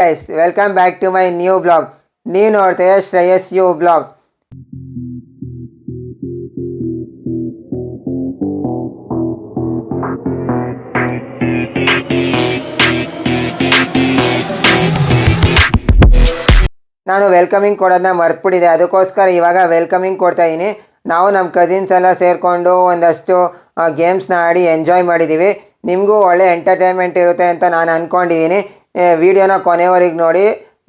Guys, welcome back to my new blog. ನೀವು ನೋಡ್ತೀರಾ Shreyas you blog. ನಾನು ವೆಲ್ಕಮಿಂಗ್ ಕೊಡೋದನ್ನ ಮರ್ತ್ಬಿಟ್ಟಿದೆ, ಅದಕ್ಕೋಸ್ಕರ ಇವಾಗ ವೆಲ್ಕಮಿಂಗ್ ಕೊಡ್ತಾ ಇದ್ದೀನಿ. ನಾವು ನಮ್ಮ ಕಸಿನ್ಸ್ ಎಲ್ಲ ಸೇರಿಕೊಂಡು ಒಂದಷ್ಟು ಗೇಮ್ಸ್ನ ಆಡಿ ಎಂಜಾಯ್ ಮಾಡಿದ್ದೀವಿ. ನಿಮಗೂ ಒಳ್ಳೆ ಎಂಟರ್ಟೈನ್ಮೆಂಟ್ ಇರುತ್ತೆ ಅಂತ ನಾನು ಅಂದ್ಕೊಂಡಿದ್ದೀನಿ. ವಿಡಿಯೋನ ಕೊನೆವರೆಗೆ ನೋಡಿ,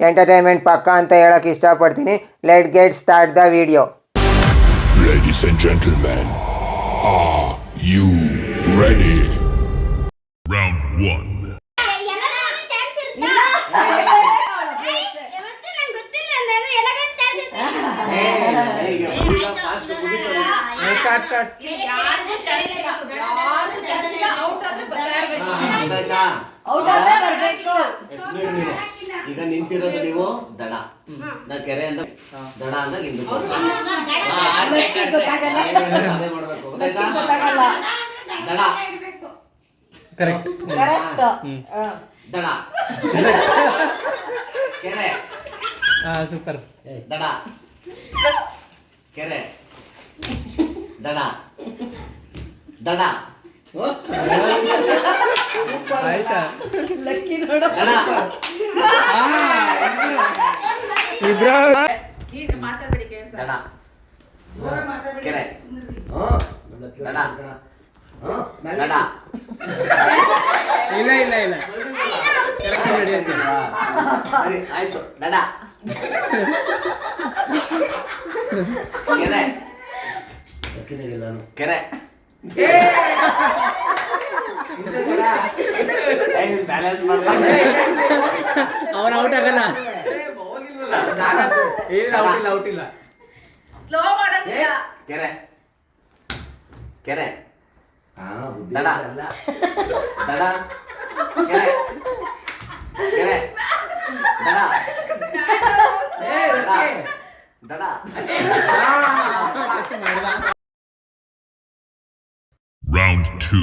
ಎಂಟರ್ಟೈನ್ಮೆಂಟ್ ಪಕ್ಕ ಅಂತ ಹೇಳೋಕ್ಕೆ ಇಷ್ಟಪಡ್ತೀನಿ. Let get start the video. Ladies and gentlemen, are you ready? Round 1. ಈಗ ನಿಂತಿರೋದು ನೀವು ದಡ ನಾ ಕೆರೆ ಅಂತ ದಡ ಅಂದಾಗ ಹಿಂದಕ್ಕೆ ಅದೇ ಮಾಡ್ಬೇಕು, ಗೊತ್ತಾಯ್ತಾ? ದಡ ಕರೆಕ್ಟ್ ದಡ ಕೆರೆ ಸೂಪರ್ ದಡ ಕೆರೆ ದಡ ದಡ ಆಯ್ತಾ ದಡ ಇಬ್ರು ದಡ ಕೆರೆ ದಡ ದಡ ಇಲ್ಲ ಇಲ್ಲ ಇಲ್ಲ ಸರಿ ಆಯ್ತು. ದಡ ಕೆರೆ ಕೆರೆ ಬ್ಯಾಲೆನ್ಸ್ ಮಾಡ್ತಾರೆ. ಅವನು ಔಟ್ ಆಗಲ್ಲ. ಇಲ್ಲ ಔಟ್ ಇಲ್ಲ ಔಟ್ ಇಲ್ಲ. ಕೆರೆ ಕೆರೆ ದಡ ದಡ ಕೆರೆ ಕೆರೆ ದಡ ದಡ Round 2.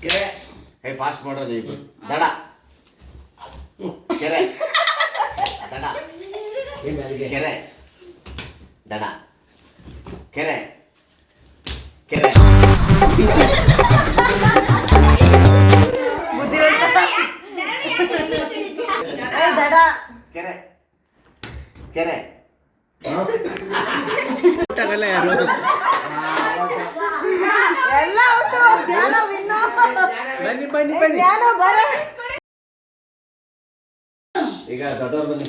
ಕೆರೆ ಹೇ ಫಾಸ್ಟ್ ಮಾಡೋದು ಈಗ. ದಡ ಕೆರೆ ದಡ ಕೆರೆ ದಡ ಕೆರೆ ಕೆರೆ ಕೆರೆ ಕೆರೆ ಔಟ್ ಆಗಲ್ಲ ಯಾರು. ಎಲ್ಲ ಔಟು. ಜ್ಞಾನ ವಿನ್ನು. ಬನ್ನಿ ಬನ್ನಿ ಬನ್ನಿ. ಜ್ಞಾನ ಬರ. ಈಗ ದೊಡ್ಡವ್ರು ಬನ್ನಿ.